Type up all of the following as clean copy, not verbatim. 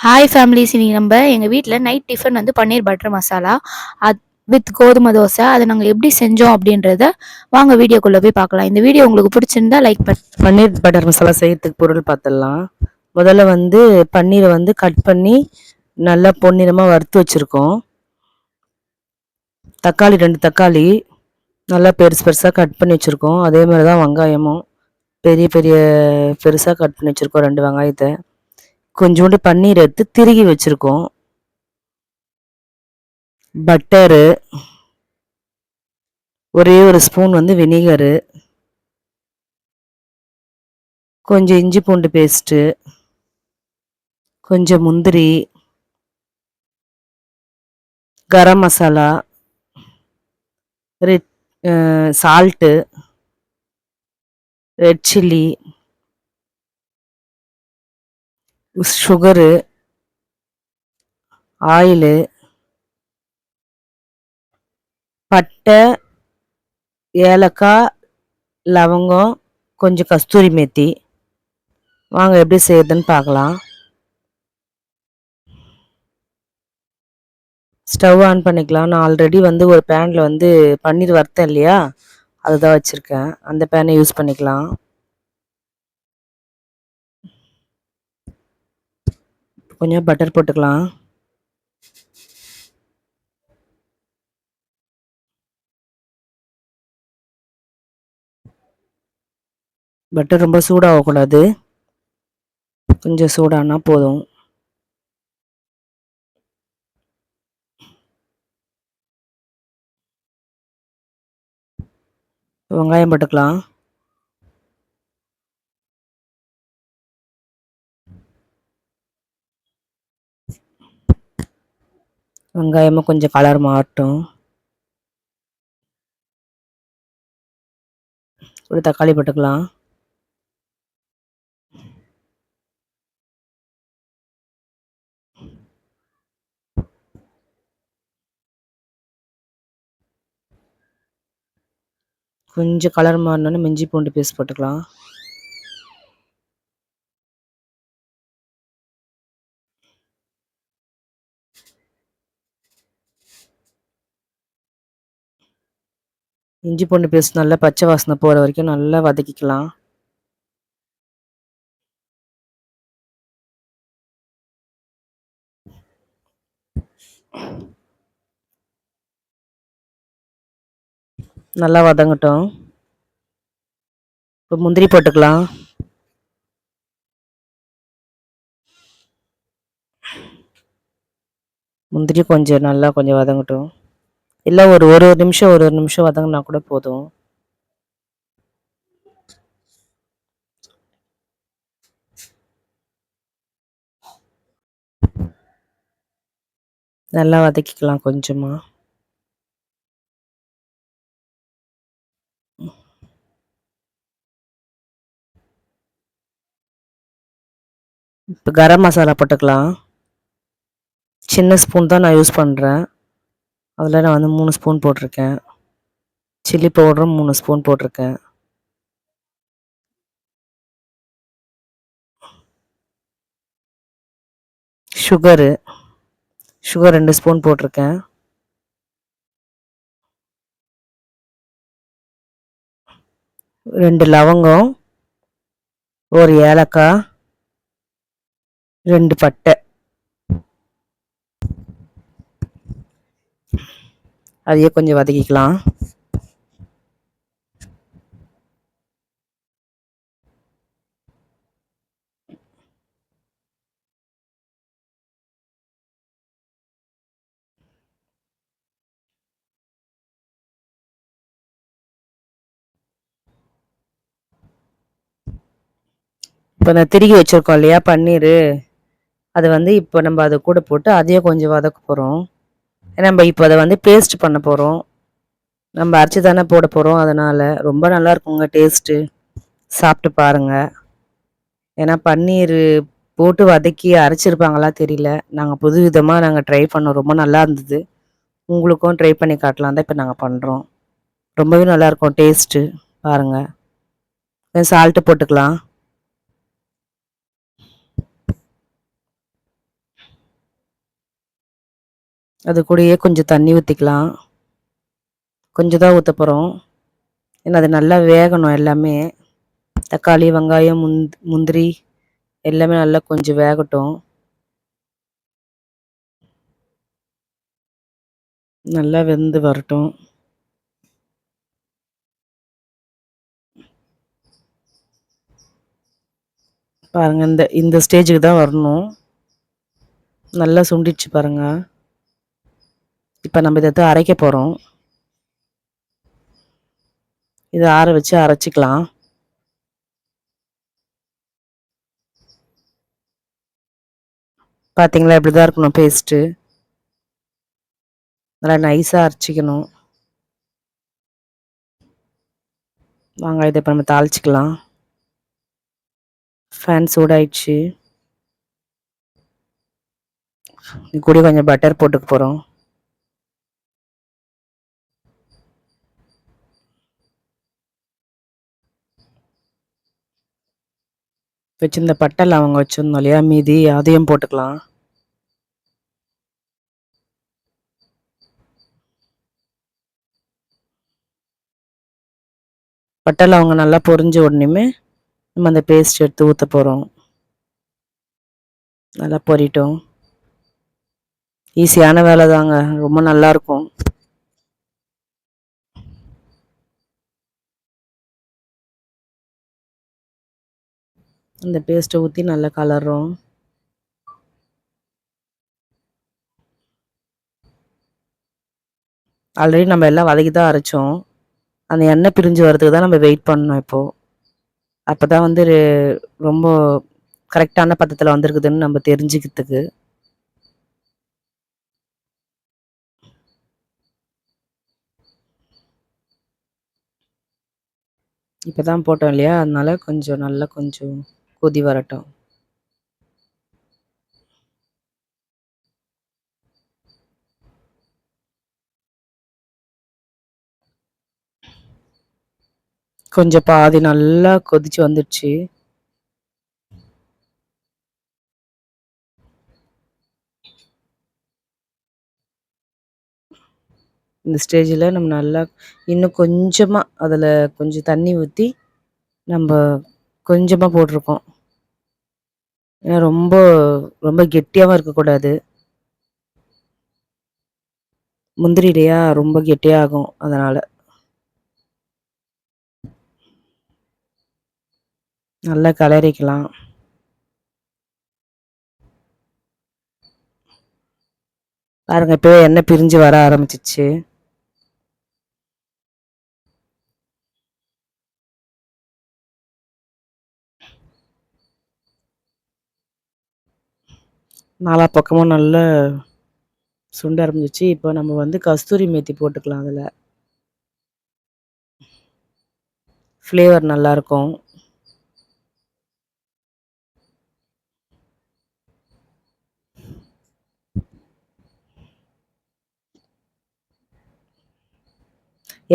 Hi families, இன்னைக்கு நம்ம எங்கள் வீட்டில் நைட் டிஃபன் வந்து பன்னீர் பட்டர் மசாலா வித் கோதுமை தோசை. அதை நாங்கள் எப்படி செஞ்சோம் அப்படின்றத வாங்க வீடியோக்குள்ளே போய் பார்க்கலாம். இந்த வீடியோ உங்களுக்கு பிடிச்சிருந்தா லைக் பன்னீர் பட்டர் மசாலா செய்யறதுக்கு பொருள் பார்த்துடலாம். முதல்ல வந்து பன்னீரை வந்து கட் பண்ணி நல்லா பொன்னிறமாக வறுத்து வச்சுருக்கோம். தக்காளி 2 தக்காளி நல்லா பெருசாக கட் பண்ணி வச்சுருக்கோம். அதே மாதிரி தான் வெங்காயமும் பெரிய பெரிய பெருசாக கட் பண்ணி வச்சுருக்கோம். 2 வெங்காயத்தை கொஞ்சோண்டு பன்னீர் எடுத்து திருகி வச்சுருக்கோம். பட்டரு, ஒரே ஒரு ஸ்பூன் வந்து வினிகரு, கொஞ்சம் இஞ்சி பூண்டு பேஸ்ட்டு, கொஞ்சம் முந்திரி, garam masala, red salt, red chilli, sugar, oil, பட்டை, ஏலக்காய், லவங்கம், கொஞ்சம் கஸ்தூரி மேத்தி. வாங்க எப்படி செய்யுதுன்னு பார்க்கலாம். ஸ்டவ் ஆன் பண்ணிக்கலாம். நான் ஆல்ரெடி வந்து ஒரு பேனில் வந்து பன்னீர் வறுத்தேன் இல்லையா, அதுதான் வச்சுருக்கேன். அந்த பேனை யூஸ் பண்ணிக்கலாம். கொஞ்சம் பட்டர் போட்டுக்கலாம். பட்டர் ரொம்ப சூடாகக்கூடாது, கொஞ்சம் சூடானா போதும். வெங்காயம் போட்டுக்கலாம். வெங்காயமும் கொஞ்சம் கலர் மாறட்டும். ஒரு தக்காளி போட்டுக்கலாம். கொஞ்சம் கலர் மாறினோன்னு இஞ்சி பூண்டு பேஸ்ட் போட்டுக்கலாம். இஞ்சி பூண்டு பேஸ்ட் நல்லா பச்சை வாசனை போகிற வரைக்கும் நல்லா வதக்கிக்கலாம். நல்லா வதங்கட்டும். இப்போ முந்திரி போட்டுக்கலாம். முந்திரி கொஞ்சம் நல்லா கொஞ்சம் வதங்கட்டும். இல்லை ஒரு ஒரு நிமிஷம் ஒரு நிமிஷம் வதங்கினா கூட போதும். நல்லா வதக்கிக்கலாம் கொஞ்சமாக. இப்போ கரம் மசாலா போட்டுக்கலாம். சின்ன ஸ்பூன் தான் நான் யூஸ் பண்ணுறேன். அதில் நான் வந்து 3 ஸ்பூன் போட்டிருக்கேன். சில்லி பவுடரும் 3 ஸ்பூன் போட்டிருக்கேன். சுகர் 2 ஸ்பூன் போட்டிருக்கேன். 2 லவங்கம், ஒரு ஏலக்காய், 2 பட்டை. அதையே கொஞ்சம் வதக்கிக்கலாம். இப்போ நான் திருகி வச்சுருக்கோம் இல்லையா பன்னீர், அது வந்து இப்போ நம்ம அதை கூட போட்டு அதையும் கொஞ்சம் வதக்க போகிறோம். நம்ம இப்போ அதை வந்து பேஸ்ட் பண்ண போகிறோம். நம்ம அரைச்சி தானே போட போகிறோம், அதனால் ரொம்ப நல்லா இருக்குங்க டேஸ்ட்டு. சாப்பிட்டு பாருங்கள். ஏன்னா பன்னீர் போட்டு வதக்கி அரைச்சிருப்பாங்களா தெரியல. நாங்கள் புது விதமாக நாங்கள் ட்ரை பண்ணோம், ரொம்ப நல்லா இருந்தது. உங்களுக்கும் ட்ரை பண்ணி காட்டலாம் தான் இப்போ நாங்கள் பண்ணுறோம். ரொம்பவே நல்லாயிருக்கும் டேஸ்ட்டு. பாருங்கள். சால்ட்டு போட்டுக்கலாம். அது கூடயே கொஞ்சம் தண்ணி ஊற்றிக்கலாம். கொஞ்சம் தான் ஊற்ற போகிறோம். ஏன்னா அது நல்லா வேகணும் எல்லாமே. தக்காளி, வெங்காயம், முந்திரி எல்லாமே நல்லா கொஞ்சம் வேகட்டும். நல்லா வெந்து வரட்டும். பாருங்கள், இந்த ஸ்டேஜுக்கு தான் வரணும். நல்லா சுண்டிடுச்சு பாருங்கள். இப்போ நம்ம இதை அரைக்க போகிறோம். இதை ஆற வச்சு அரைச்சிக்கலாம். பார்த்தீங்களா, இப்படி தான் இருக்கணும் பேஸ்ட்டு. நல்லா நைஸாக அரைச்சிக்கணும். வாங்க, இதை இப்போ நம்ம தாளிச்சிக்கலாம். ஃபேன் சூடாயிடுச்சு. இது கூட கொஞ்சம் பட்டர் போட்டுக்க போகிறோம். வச்சிருந்த பட்டை லவங்கம் வச்சுருந்தோம் இல்லையா, மீதி அதையும் போட்டுக்கலாம். பட்டை லவங்கம் நல்லா பொரிஞ்ச உடனேயுமே நம்ம அந்த பேஸ்ட் எடுத்து ஊற்ற போகிறோம். நல்லா பொரிட்டோம். ஈஸியான வேலை தாங்க, ரொம்ப நல்லாயிருக்கும். இந்த பேஸ்ட்டை ஊற்றி நல்லா கலர்றோம். ஆல்ரெடி நம்ம எல்லாம் வதக்கி தான் அரைச்சோம். அந்த எண்ணெய் பிரிஞ்சு வரதுக்கு தான் நம்ம வெயிட் பண்ணணும் இப்போது. அப்போ தான் வந்து ரொம்ப கரெக்டான பதத்தில் வந்திருக்குதுன்னு நம்ம தெரிஞ்சுக்கிறதுக்கு. இப்போ தான் போட்டோம் இல்லையா, அதனால கொஞ்சம் நல்லா கொஞ்சம் கொதி வரட்டும். கொஞ்சம் பாதி நல்லா கொதிச்சு வந்துடுச்சு. இந்த ஸ்டேஜில் நம்ம நல்லா இன்னும் கொஞ்சமாக அதில் கொஞ்சம் தண்ணி ஊற்றி நம்ம கொஞ்சமாக போட்டிருக்கோம். ஏன்னா ரொம்ப ரொம்ப கெட்டியாகவும் இருக்கக்கூடாது. முந்திரி இல்லையா, ரொம்ப கெட்டியாகும். அதனால் நல்லா கிளறிக்கலாம். பாருங்கள், இப்போ எண்ணெய் பிரிஞ்சு வர ஆரம்பிச்சிச்சு. நாலா பக்கமும் நல்லா சுண்ட ஆரம்பிச்சிச்சு. இப்போ நம்ம வந்து கஸ்தூரி மேத்தி போட்டுக்கலாம். அதில் ஃப்ளேவர் நல்லாயிருக்கும்.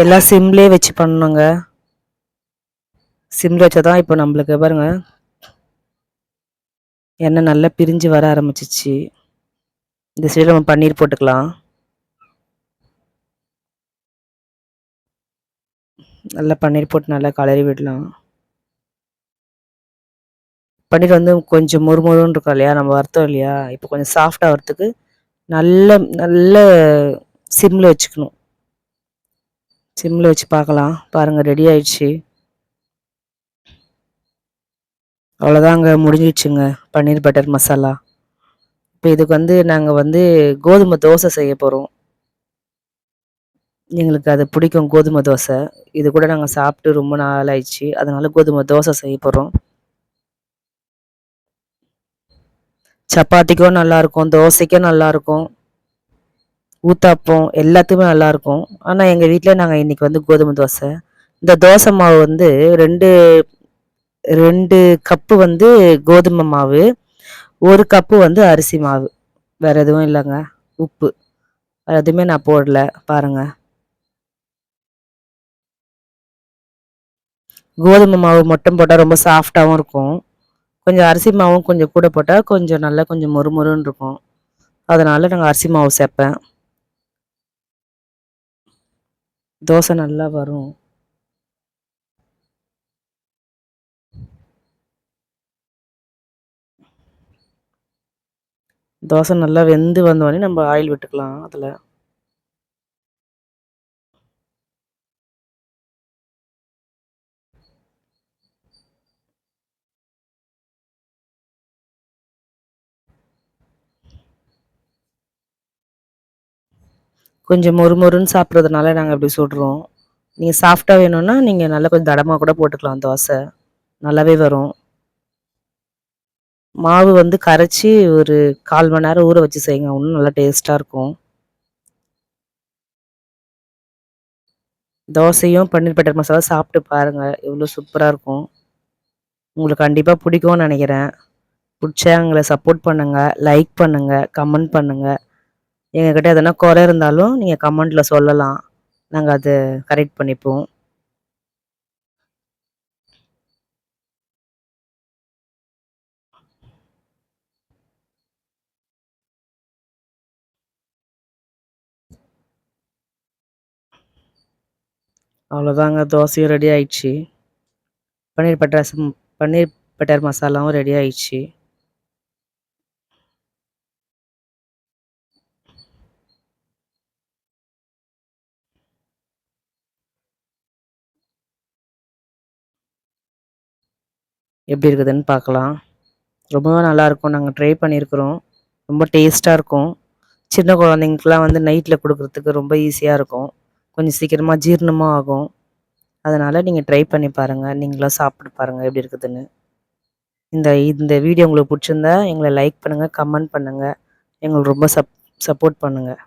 எல்லாம் சிம்லேயே வச்சு பண்ணணுங்க. சிம்ல வச்சா தான் இப்போ நம்மளுக்கு பாருங்க எண்ணெய் நல்லா பிரிஞ்சு வர ஆரம்பிச்சிச்சு. இந்த சைடு நம்ம பன்னீர் போட்டுக்கலாம். நல்லா பன்னீர் போட்டு நல்லா கலரி விடலாம். பன்னீர் வந்து கொஞ்சம் மொறுமொறுன்னு இருக்கும் இல்லையா, நம்ம வறுத்தோம் இல்லையா, இப்போ கொஞ்சம் சாஃப்டாக வரத்துக்கு நல்ல நல்ல சிம்மில் வச்சுக்கணும். சிம்மில் வச்சு பார்க்கலாம். பாருங்கள், ரெடி ஆயிடுச்சு. அவ்வளோதாங்க, முடிஞ்சிடுச்சுங்க பன்னீர் பட்டர் மசாலா. இப்போ இதுக்கு வந்து நாங்கள் வந்து கோதுமை தோசை செய்ய போகிறோம். எங்களுக்கு அது பிடிக்கும், கோதுமை தோசை. இது கூட நாங்கள் சாப்பிட்டு ரொம்ப நாள் ஆயிடுச்சு. அதனால கோதுமை தோசை செய்ய போகிறோம். சப்பாத்திக்கும் நல்லாயிருக்கும், தோசைக்கும் நல்லாயிருக்கும், ஊத்தாப்பம் எல்லாத்துக்குமே நல்லாயிருக்கும். ஆனால் எங்கள் வீட்டில் நாங்கள் இன்றைக்கி வந்து கோதுமை தோசை. இந்த தோசை மாவு வந்து ரெண்டு ரெண்டு கப்பு வந்து கோதுமை மாவு, 1 கப்பு வந்து அரிசி மாவு. வேறு எதுவும் இல்லைங்க. உப்பு வேறு எதுவுமே நான் போடல. பாருங்கள், கோதுமை மாவு மட்டும் போட்டால் ரொம்ப சாஃப்டாகவும் இருக்கும். கொஞ்சம் அரிசி மாவும் கொஞ்சம் கூட போட்டால் கொஞ்சம் நல்லா கொஞ்சம் மொறுமொறுன்னு இருக்கும். அதனால் நாங்கள் அரிசி மாவு சேர்ப்பேன். தோசை நல்லா வரும். தோசை நல்லா வெந்து வந்தோடனே நம்ம ஆயில் விட்டுக்கலாம் அதில். கொஞ்சம் மொறுமொறுன்னு சாப்பிட்றதுனால நாங்கள் இப்படி சுடுறோம். நீங்கள் சாஃப்டாக வேணும்னா நீங்கள் நல்லா கொஞ்சம் தடமாக கூட போட்டுக்கலாம் தோசை. நல்லாவே வரும். மாவு வந்து கரைச்சி ஒரு 1/4 மணி நேரம் ஊற வச்சு செய்யுங்க. இன்னும் நல்லா டேஸ்ட்டாக இருக்கும். தோசையும் பன்னீர் பட்டர் மசாலா சாப்பிட்டு பாருங்கள், எவ்வளோ சூப்பராக இருக்கும். உங்களுக்கு கண்டிப்பாக பிடிக்கும்னு நினைக்கிறேன். பிடிச்சா எங்களை சப்போர்ட் பண்ணுங்கள், லைக் பண்ணுங்கள், கமெண்ட் பண்ணுங்கள். எங்ககிட்ட எதனா குறை இருந்தாலும் நீங்கள் கமெண்ட்டில் சொல்லலாம். நாங்கள் அதை கரெக்ட் பண்ணிப்போம். அவ்வளோதாங்க, தோசையும் ரெடி ஆயிடுச்சு. பன்னீர் பட்டர் மசாலாவும் ரெடி ஆயிடுச்சு. எப்படி இருக்குதுன்னு பார்க்கலாம். ரொம்பவே நல்லாயிருக்கும். நாங்கள் ட்ரை பண்ணியிருக்கிறோம். ரொம்ப டேஸ்ட்டாக இருக்கும். சின்ன குழந்தைங்களுக்குலாம் வந்து நைட்டில் கொடுக்குறதுக்கு ரொம்ப ஈஸியாக இருக்கும். கொஞ்சம் சீக்கிரமாக ஜீரணமும் ஆகும். அதனால் நீங்கள் ட்ரை பண்ணி பாருங்கள். நீங்களும் சாப்பிட்டு பாருங்கள் எப்படி இருக்குதுன்னு. இந்த இந்த வீடியோ உங்களுக்கு பிடிச்சிருந்தா எங்களை லைக் பண்ணுங்கள், கமெண்ட் பண்ணுங்கள். எங்களுக்கு ரொம்ப சப்போர்ட் பண்ணுங்கள்.